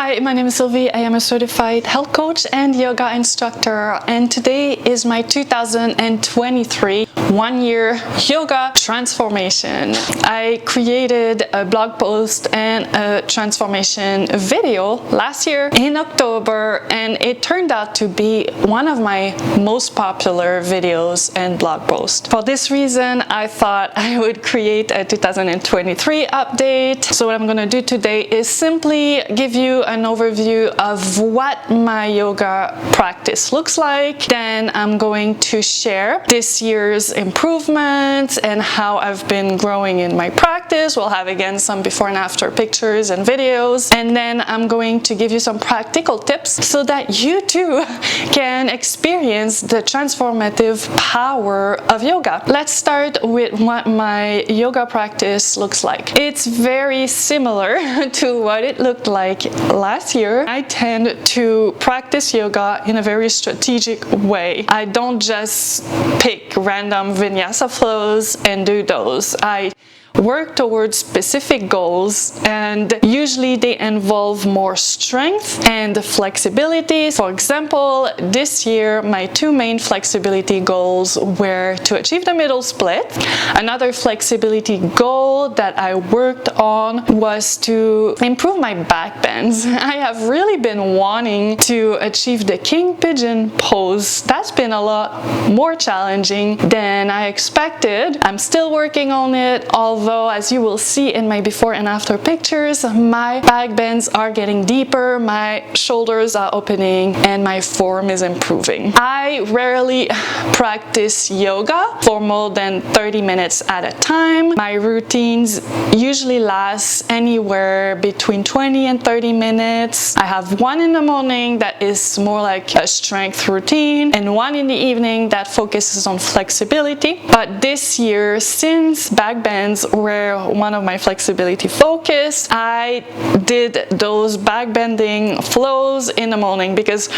Hi, my name is Sylvie. I am a certified health coach and yoga instructor, and today is my 2023 one-year yoga transformation. I created a blog post and a transformation video last year in October, and it turned out to be one of my most popular videos and blog posts. For this reason, I thought I would create a 2023 update. So what I'm going to do today is simply give you an overview of what my yoga practice looks like. Then I'm going to share this year's improvements and how I've been growing in my practice. We'll have again some before and after pictures and videos. And then I'm going to give you some practical tips so that you too can experience the transformative power of yoga. Let's start with what my yoga practice looks like. It's very similar to what it looked like last year. I tend to practice yoga in a very strategic way. I don't just pick random vinyasa flows and do those. I work towards specific goals, and usually they involve more strength and flexibility. For example, this year my two main flexibility goals were to achieve the middle split. Another flexibility goal that I worked on was to improve my back bends. I have really been wanting to achieve the king pigeon pose. That's been a lot more challenging than I expected. I'm still working on it, although as you will see in my before and after pictures, my back bends are getting deeper, my shoulders are opening, and my form is improving. I rarely practice yoga for more than 30 minutes at a time. My routines usually last anywhere between 20 and 30 minutes. I have one in the morning that is more like a strength routine, and one in the evening that focuses on flexibility. But this year, since back bends were one of my flexibility focus, I did those back bending flows in the morning because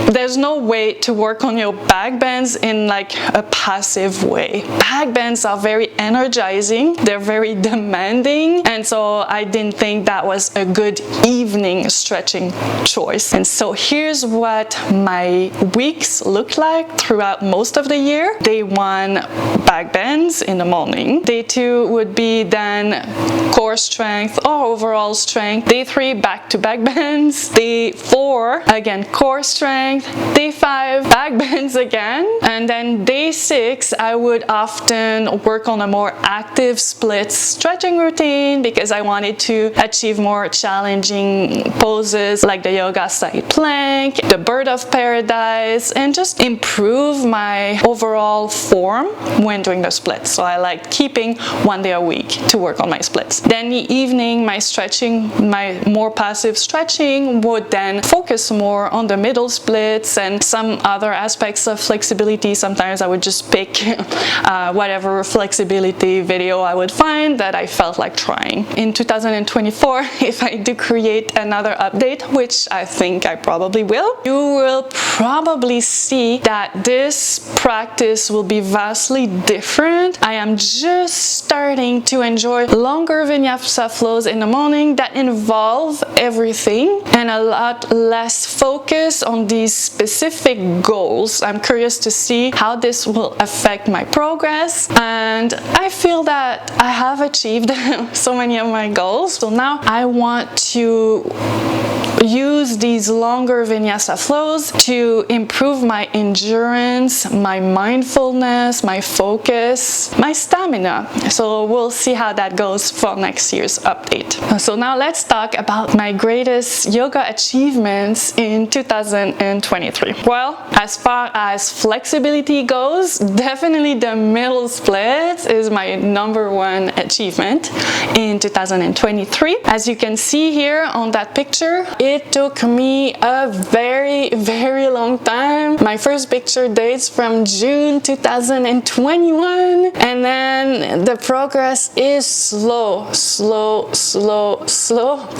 there's no way to work on your back bends in like a passive way. Back bends are very energizing, they're very demanding, and so I didn't think that was a good evening stretching choice. And so here's what my weeks look like throughout most of the year. Day 1, back bends in the morning. Day 2 would be then core strength or overall strength. Day 3, back to back bends. Day 4, again core strength. Day 5, back bends again. And then day 6, I would often work on a more active split stretching routine because I wanted to achieve more challenging poses like the yoga side plank, the bird of paradise, and just improve my overall form when doing the splits. So I like keeping one day a week to work on my splits. Then the evening, my stretching, my more passive stretching would then focus more on the middle splits and some other aspects of flexibility. Sometimes I would just pick whatever flexibility video I would find that I felt like trying. In 2024, if I do create another update, which I think I probably will, you will probably see that this practice will be vastly different. I am just starting to enjoy longer vinyasa flows in the morning that involve everything and a lot less focus on these specific goals. I'm curious to see how this will affect my progress, and I feel that I have achieved so many of my goals. So now I want to use these longer vinyasa flows to improve my endurance, my mindfulness, my focus, my stamina. So we'll see how that goes for next year's update. So now let's talk about my greatest yoga achievements in 2023. Well, as far as flexibility goes, definitely the middle split is my #1 achievement in 2023. As you can see here on that picture, it took me a very long time. My first picture dates from June 2021, and then the progress is slow,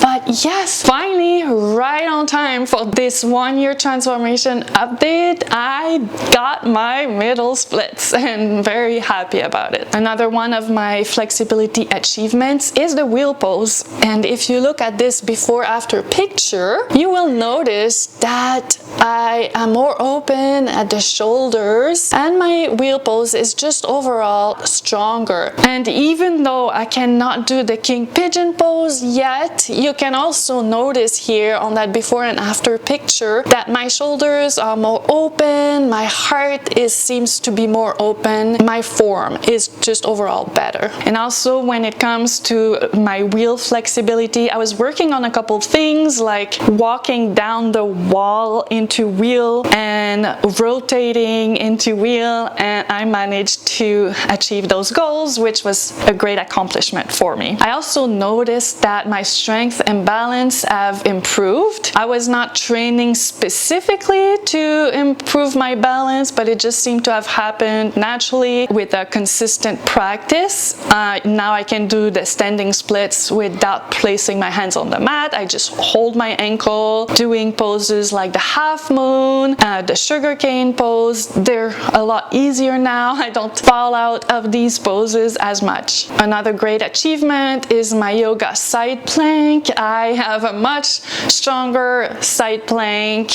but yes, finally right on time for this one-year transformation update, I got my middle splits and very happy about it. Another one of my flexibility achievements is the wheel pose, and if you look at this before after picture, picture, you will notice that I am more open at the shoulders and my wheel pose is just overall stronger. And even though I cannot do the king pigeon pose yet, you can also notice here on that before and after picture that my shoulders are more open, my heart seems to be more open, my form is just overall better. And also when it comes to my wheel flexibility, I was working on a couple things like walking down the wall into wheel and rotating into wheel, and I managed to achieve those goals, which was a great accomplishment for me. I also noticed that my strength and balance have improved. I was not training specifically to improve my balance, but it just seemed to have happened naturally with a consistent practice. Now I can do the standing splits without placing my hands on the mat. I just hold my ankle, doing poses like the half moon, the sugarcane pose. They're a lot easier now. I don't fall out of these poses as much. Another great achievement is my yoga side plank. I have a much stronger side plank,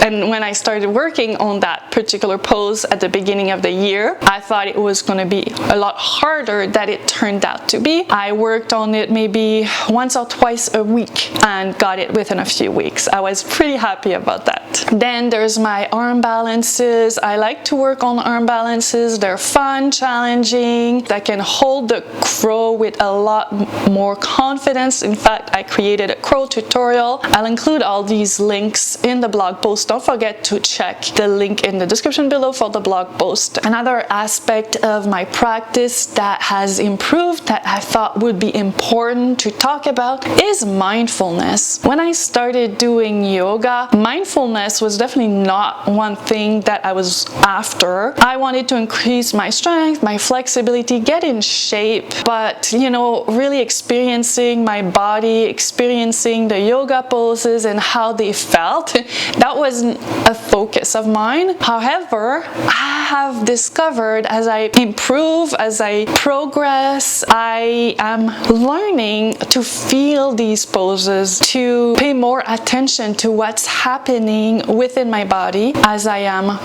and when I started working on that particular pose at the beginning of the year, I thought it was going to be a lot harder than it turned out to be. I worked on it maybe once or twice a week and got it within a few weeks. I was pretty happy about that. Then there's my arm balances. I like to work on arm balances. They're fun, challenging. I can hold the crow with a lot more confidence. In fact, I created a crow tutorial. I'll include all these links in the blog post. Don't forget to check the link in the description below for the blog post. Another aspect of my practice that has improved that I thought would be important to talk about is mindfulness. When I started doing yoga, mindfulness was definitely not one thing that I was after. I wanted to increase my strength, my flexibility, get in shape, but really experiencing my body, experiencing the yoga poses and how they felt, that wasn't a focus of mine. However, I have discovered as I improve, as I progress, I am learning to feel these poses, to pay more attention to what's happening within my body as I am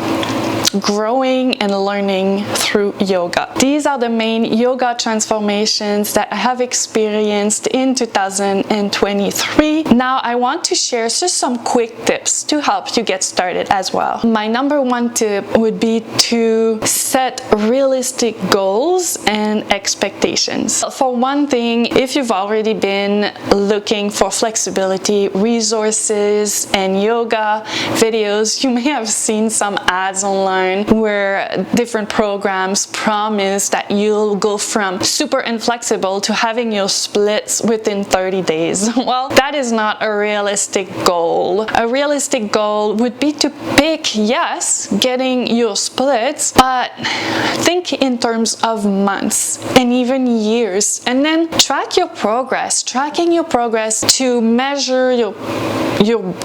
growing and learning through yoga. These are the main yoga transformations that I have experienced in 2023. Now I want to share just some quick tips to help you get started as well. My number one tip would be to set realistic goals and expectations. For one thing, if you've already been looking for flexibility, resources, and yoga videos, you may have seen some ads online where different programs promise that you'll go from super inflexible to having your splits within 30 days. Well, that is not a realistic goal. A realistic goal would be to pick, yes, getting your splits, but think in terms of months and even years, and then track your progress. Tracking your progress to measure your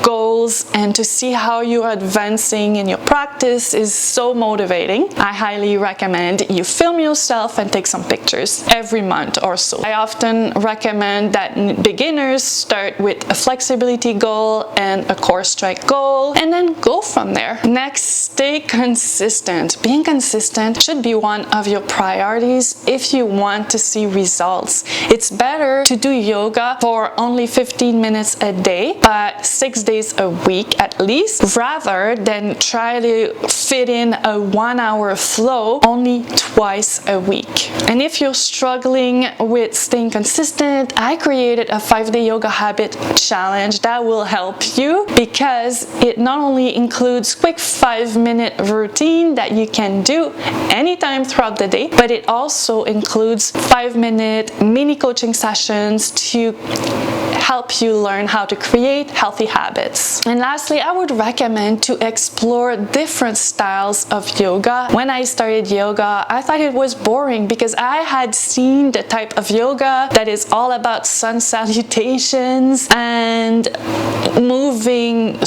goals and to see how you're advancing in your practice is so motivating. I highly recommend you film yourself and take some pictures every month or so. I often recommend that beginners start with a flexibility goal and a core strength goal and then go from there. Next, stay consistent. Being consistent should be one of your priorities if you want to see results. It's better to do yoga for only 15 minutes a day, but 6 days a week at least, rather than try to fit in a 1 hour flow only twice a week. And if you're struggling with staying consistent, I created a 5-day yoga habit challenge that will help you, because it not only includes quick 5-minute routine that you can do anytime throughout the day, but it also includes 5-minute mini coaching sessions to help you learn how to create healthy habits. And lastly, I would recommend to explore different styles of yoga. When I started yoga, I thought it was boring because I had seen the type of yoga that is all about sun salutations and moving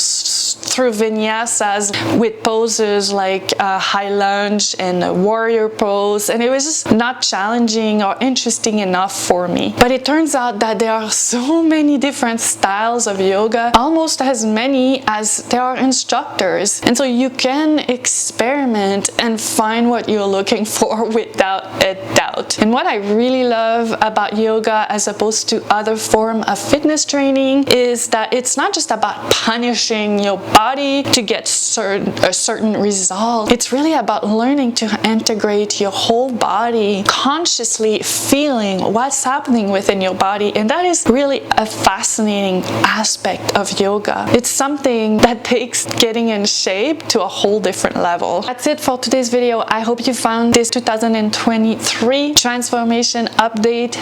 through vinyasas with poses like high lunge and a warrior pose, and it was just not challenging or interesting enough for me. But it turns out that there are so many different styles of yoga, almost as many as there are instructors, and so you can experiment and find what you're looking for without a doubt. And what I really love about yoga as opposed to other form of fitness training is that it's not just about punishing your body to get a certain result. It's really about learning to integrate your whole body, consciously feeling what's happening within your body, and that is really a fascinating aspect of yoga. It's something that takes getting in shape to a whole different level. That's it for today's video. I hope you found this 2023 transformation update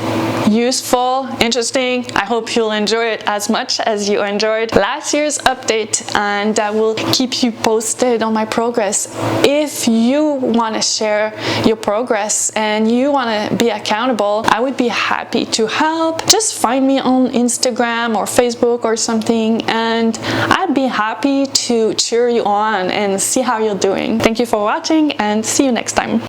useful, interesting. I hope you'll enjoy it as much as you enjoyed last year's update, and I will keep you posted on my progress. If you want to share your progress and you want to be accountable, I would be happy to help. Just find me on Instagram or Facebook or something, and I'd be happy to cheer you on and see how you're doing. Thank you for watching, and see you next time.